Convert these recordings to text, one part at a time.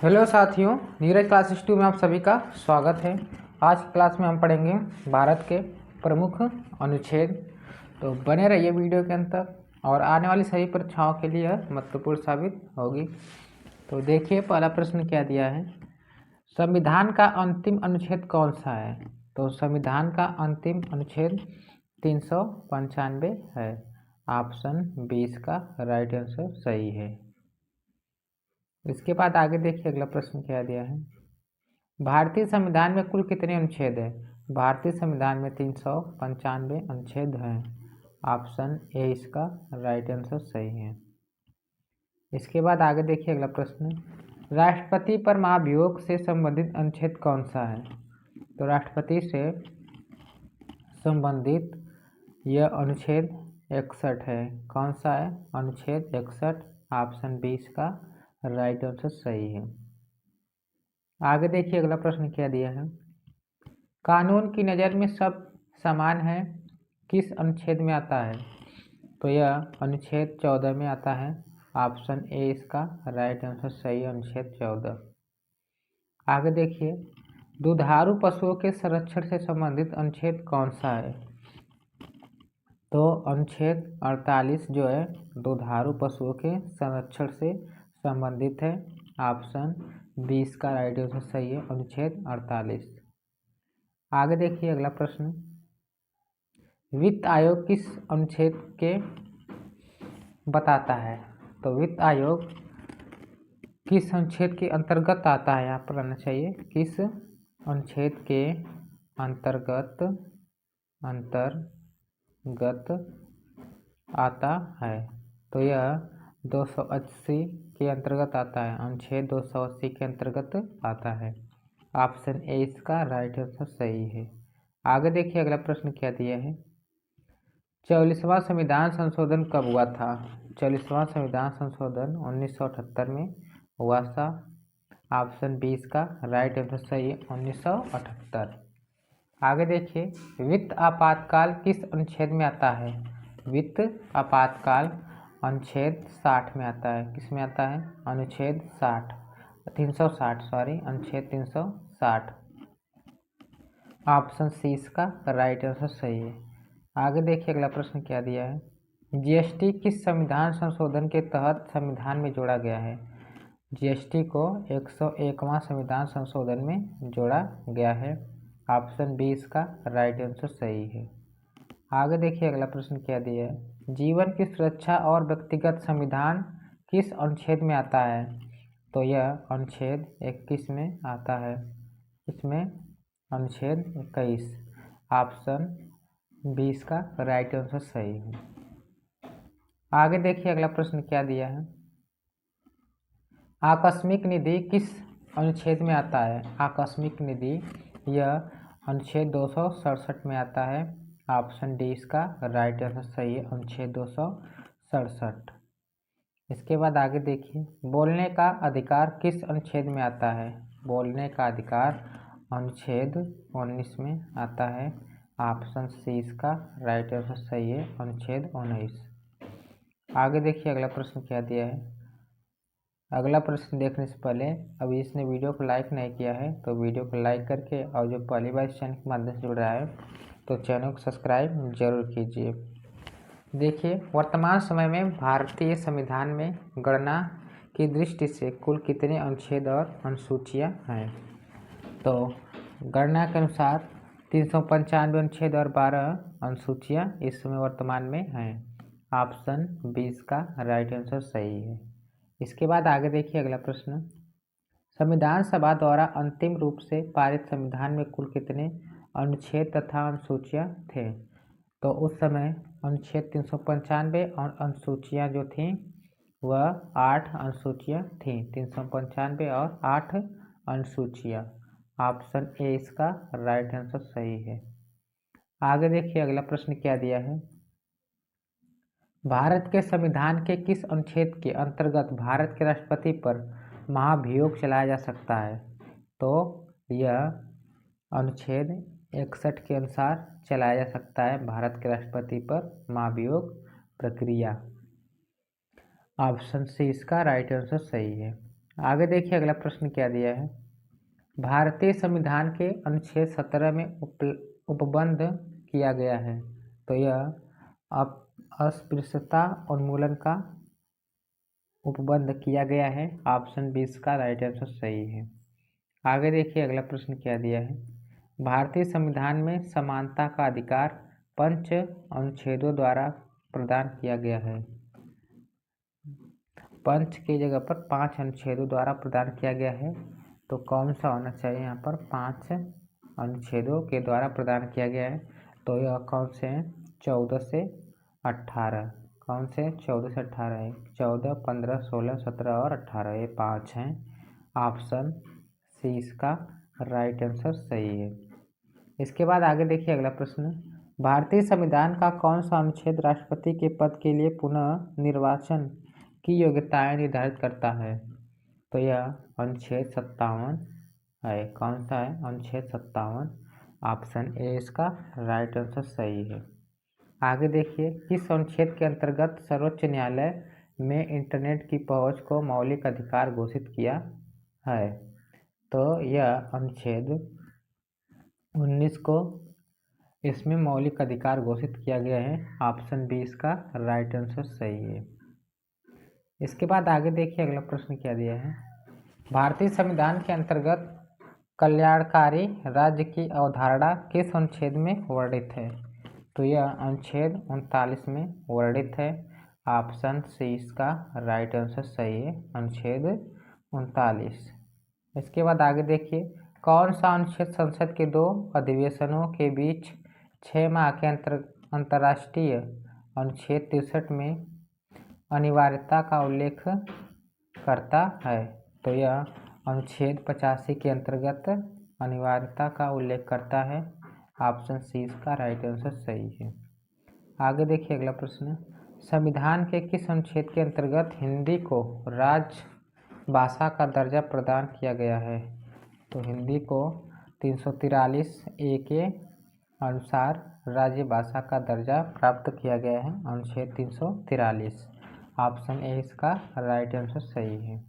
Hello साथियों, Neeraj class 2 में आप सभी का स्वागत है। आज की क्लास में हम पढ़ेंगे भारत के प्रमुख अनुच्छेद। तो बने रहिए वीडियो के अंत तक और आने वाली सभी परीक्षाओं के लिए यह महत्वपूर्ण साबित होगी। तो देखिए पहला प्रश्न क्या दिया है, संविधान का अंतिम अनुच्छेद कौन सा है। तो संविधान का अंतिम अनुच्छेद 395 है। ऑप्शन 20 का राइट आंसर सही है। इसके बाद आगे देखिए अगला प्रश्न क्या दिया है, भारतीय संविधान में कुल कितने अनुच्छेद हैं। भारतीय संविधान में 395 अनुच्छेद हैं। ऑप्शन ए इसका राइट आंसर सही है। इसके बाद आगे देखिए अगला प्रश्न, राष्ट्रपति पर महाभियोग से संबंधित अनुच्छेद कौन सा है। तो राष्ट्रपति से संबंधित यह अनुच्छेद 61 है। कौन सा है, अनुच्छेद 61। ऑप्शन 20 का राइट आंसर सही है। आगे देखिए अगला प्रश्न क्या दिया है, कानून की नज़र में सब समान है किस अनुच्छेद में आता है। तो यह अनुच्छेद 14 में आता है। ऑप्शन ए इसका राइट आंसर सही है, अनुच्छेद 14। आगे देखिए, दुधारू पशुओं के संरक्षण से संबंधित अनुच्छेद कौन सा है। तो अनुच्छेद 48 जो है दुधारू पशुओं के संरक्षण से संबंधित है। ऑप्शन 20 का राइट आंसर सही है, अनुच्छेद 48। आगे देखिए अगला प्रश्न, वित्त आयोग किस अनुच्छेद के बताता है। तो वित्त आयोग किस अनुच्छेद के अंतर्गत आता है, यहाँ पर आना चाहिए, किस अनुच्छेद के अंतर्गत आता है। तो यह 280 के अंतर्गत आता है, अनुच्छेद 280 के अंतर्गत आता है। ऑप्शन ए इसका राइट आंसर सही है। आगे देखिए अगला प्रश्न क्या दिया है, 44वां संविधान संशोधन कब हुआ था। 44वां संविधान संशोधन 1978 में हुआ था। ऑप्शन 20 का राइट आंसर सही है, 1978। आगे देखिए, वित्त आपातकाल किस अनुच्छेद में आता है। वित्त आपातकाल अनुच्छेद 60 में आता है। किस में आता है, अनुच्छेद 360 सॉरी, अनुच्छेद 360। ऑप्शन सी इसका राइट आंसर सही है। आगे देखिए अगला प्रश्न क्या दिया है, जीएसटी किस संविधान संशोधन के तहत संविधान में जोड़ा गया है। जीएसटी को 101वां संविधान संशोधन में जोड़ा गया है। ऑप्शन 20 का राइट आंसर सही है। आगे देखिए अगला प्रश्न क्या दिया है, जीवन की सुरक्षा और व्यक्तिगत संविधान किस अनुच्छेद में आता है। तो यह अनुच्छेद 21 में आता है। इसमें अनुच्छेद 21। ऑप्शन 20 का राइट आंसर सही है। आगे देखिए अगला प्रश्न क्या दिया है, आकस्मिक निधि किस अनुच्छेद में आता है। आकस्मिक निधि यह अनुच्छेद 267 में आता है। ऑप्शन डी इसका राइट आंसर सही है, अनुच्छेद 267। इसके बाद आगे देखिए, बोलने का अधिकार किस अनुच्छेद में आता है। बोलने का अधिकार अनुच्छेद 19 में आता है। ऑप्शन सी इसका राइट आंसर सही है, अनुच्छेद 19। आगे देखिए अगला प्रश्न क्या दिया है, अगला प्रश्न देखने से पहले अभी इसने वीडियो को लाइक नहीं किया है तो वीडियो को लाइक करके, और जो पहली बार इस चैनल के माध्यम से जुड़ रहा है तो चैनल को सब्सक्राइब जरूर कीजिए। देखिए, वर्तमान समय में भारतीय संविधान में गणना की दृष्टि से कुल कितने अनुच्छेद और अनुसूचियाँ हैं। तो गणना के अनुसार 395 अनुच्छेद और 12 अनुसूचियाँ इस समय वर्तमान में हैं। ऑप्शन 20 का राइट आंसर सही है। इसके बाद आगे देखिए अगला प्रश्न, संविधान सभा द्वारा अंतिम रूप से पारित संविधान में कुल कितने अनुच्छेद तथा अनुसूचियाँ थे। तो उस समय अनुच्छेद 395 और अनुसूचियाँ जो थीं वह 8 अनुसूचियाँ थीं। 395 और 8 अनुसूचियाँ। ऑप्शन ए इसका राइट आंसर सही है। आगे देखिए अगला प्रश्न क्या दिया है, भारत के संविधान के किस अनुच्छेद के अंतर्गत भारत के राष्ट्रपति पर महाभियोग चलाया जा सकता है। तो यह अनुच्छेद 61 के अनुसार चलाया जा सकता है भारत के राष्ट्रपति पर महाभियोग प्रक्रिया। ऑप्शन सी इसका राइट आंसर सही है। आगे देखिए अगला प्रश्न क्या दिया है। भारतीय संविधान के अनुच्छेद 17 में उपबंध किया गया है। तो यह अस्पृश्यता उन्मूलन का उपबंध किया गया है। ऑप्शन 20 का राइट आंसर सही है। आगे देखिए अगला प्रश्न क्या दिया है। भारतीय संविधान में समानता का अधिकार 5 अनुच्छेदों द्वारा प्रदान किया गया है। 5 की जगह पर 5 अनुच्छेदों द्वारा प्रदान किया गया है। तो कौन सा होना चाहिए यहाँ पर? 5 अनुच्छेदों के द्वारा प्रदान किया गया है। तो यह कौन से हैं? 14 से 18। कौन से? 14 से 18 है। 14, 15, 16, 17 और 18 ये 5 हैं। ऑप्शन सी इसका राइट आंसर सही है। इसके बाद आगे देखिए अगला प्रश्न। भारतीय संविधान का कौन सा अनुच्छेद राष्ट्रपति के पद के लिए पुनः निर्वाचन की योग्यताएं निर्धारित करता है? तो यह अनुच्छेद 57 है। कौन सा है? अनुच्छेद 57। ऑप्शन ए इसका राइट आंसर सही है। आगे देखिए किस अनुच्छेद के अंतर्गत सर्वोच्च न्यायालय में इंटरनेट की पहुंच को मौलिक अधिकार घोषित किया है? तो यह अनुच्छेद 19 को इसमें मौलिक अधिकार घोषित किया गया है। ऑप्शन बी इसका राइट आंसर सही है। इसके बाद आगे देखिए अगला प्रश्न क्या दिया है। भारतीय संविधान के अंतर्गत कल्याणकारी राज्य की अवधारणा किस अनुच्छेद में वर्णित है? तो यह अनुच्छेद 39 में वर्णित है। ऑप्शन सी इसका राइट आंसर सही है, अनुच्छेद 39। इसके बाद आगे देखिए कौन सा अनुच्छेद संसद के 2 अधिवेशनों के बीच 6 माह के अंतर्राष्ट्रीय अनुच्छेद 63 में अनिवार्यता का उल्लेख करता है? तो यह अनुच्छेद 85 के अंतर्गत अनिवार्यता का उल्लेख करता है। ऑप्शन सी इसका राइट आंसर सही है। आगे देखिए अगला प्रश्न। संविधान के किस अनुच्छेद के अंतर्गत हिंदी को राजभाषा का दर्जा प्रदान किया गया है? तो हिंदी को 343 ए के अनुसार राज्य भाषा का दर्जा प्राप्त किया गया है, अनुच्छेद 343। ऑप्शन ए इसका राइट आंसर सही है।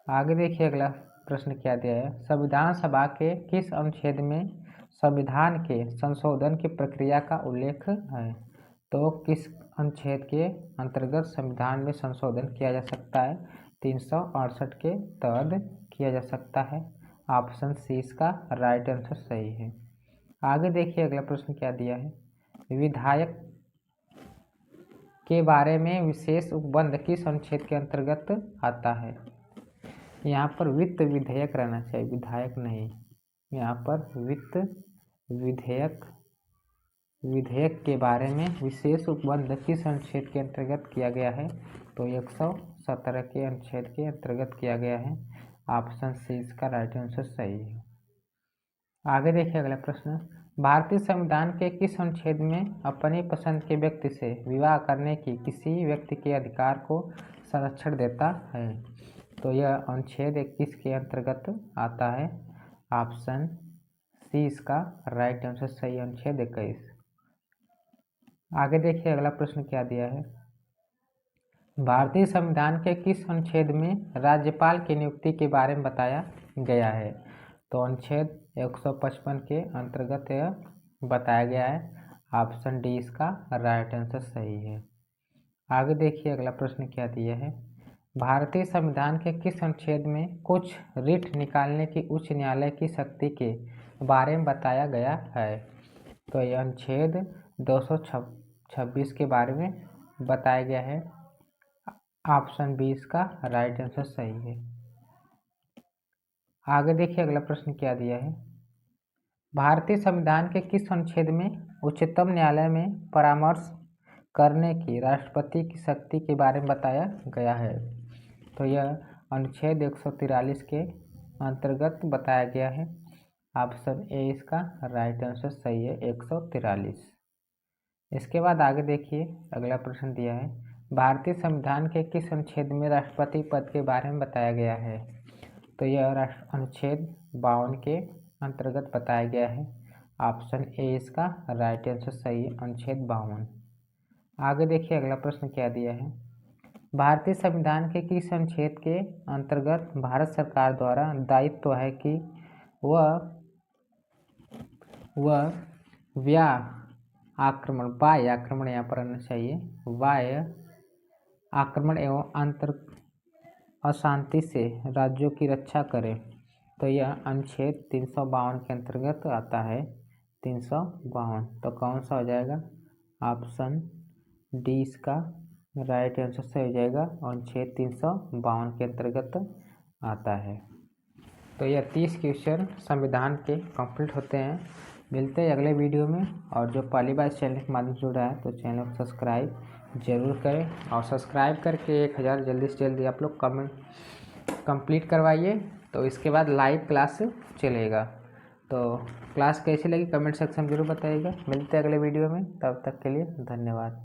आगे देखिए अगला प्रश्न क्या दिया है। संविधान सभा के किस अनुच्छेद में संविधान के संशोधन की प्रक्रिया का उल्लेख है? तो किस अनुच्छेद के अंतर्गत संविधान में संशोधन किया जा सकता है? 368 के तहत किया जा सकता है। ऑप्शन सी इसका राइट आंसर सही है। आगे देखिए अगला प्रश्न क्या दिया है। विधायक के बारे में विशेष उपबंध किस अनुच्छेद के अंतर्गत आता है? यहाँ पर वित्त विधेयक रहना चाहिए, विधायक नहीं। यहाँ पर वित्त विधेयक के बारे में विशेष उपबंध किस अनुच्छेद के अंतर्गत किया गया है? तो 117 के अनुच्छेद के अंतर्गत किया गया है। ऑप्शन सी इसका राइट आंसर सही है। आगे देखिए अगला प्रश्न। भारतीय संविधान के किस अनुच्छेद में अपनी पसंद के व्यक्ति से विवाह करने की किसी व्यक्ति के अधिकार को संरक्षण देता है? तो यह अनुच्छेद 21 के अंतर्गत आता है। ऑप्शन सी इसका राइट आंसर सही, अनुच्छेद 21। आगे देखिए अगला प्रश्न क्या दिया है। भारतीय संविधान के किस अनुच्छेद में राज्यपाल की नियुक्ति के बारे में बताया गया है? तो अनुच्छेद 155 के अंतर्गत यह बताया गया है। ऑप्शन डी इसका राइट आंसर सही है। आगे देखिए अगला प्रश्न क्या दिया है। भारतीय संविधान के किस अनुच्छेद में कुछ रिट निकालने की उच्च न्यायालय की शक्ति के बारे में बताया गया है? तो यह अनुच्छेद 226 के बारे में बताया गया है। ऑप्शन बी इसका राइट आंसर सही है। आगे देखिए अगला प्रश्न क्या दिया है। भारतीय संविधान के किस अनुच्छेद में उच्चतम न्यायालय में परामर्श करने की राष्ट्रपति की शक्ति के बारे में बताया गया है? तो यह अनुच्छेद 143 के अंतर्गत बताया गया है। ऑप्शन ए इसका राइट आंसर सही है, 143। इसके बाद आगे देखिए अगला प्रश्न दिया है। भारतीय संविधान के किस अनुच्छेद में राष्ट्रपति पद के बारे में बताया गया है? तो यह अनुच्छेद 52 के अंतर्गत बताया गया है। ऑप्शन ए इसका राइट आंसर सही है, अनुच्छेद 52। आगे देखिए अगला प्रश्न क्या दिया है। भारतीय संविधान के किस अनुच्छेद के अंतर्गत भारत सरकार द्वारा दायित्व है कि वह वाय आक्रमण यहाँ पर आना चाहिए, वाय आक्रमण एवं अशांति से राज्यों की रक्षा करे। तो यह अनुच्छेद 352 के अंतर्गत आता है, 352। तो कौन सा हो जाएगा? ऑप्शन डी इसका राइट आंसर से हो जाएगा, अनुच्छेद 352 के अंतर्गत आता है। तो यह 30 क्वेश्चन संविधान के कंप्लीट होते हैं। मिलते हैं अगले वीडियो में। और जो पहली बार चैनल के माध्यम से जुड़ रहा है तो चैनल को सब्सक्राइब जरूर करें, और सब्सक्राइब करके 1000 जल्दी से जल्दी आप लोग कंप्लीट करवाइए। तो इसके बाद लाइव क्लास चलेगा। तो क्लास कैसी लगी कमेंट सेक्शन में जरूर बताइएगा। मिलते हैं अगले वीडियो में, तब तक के लिए धन्यवाद।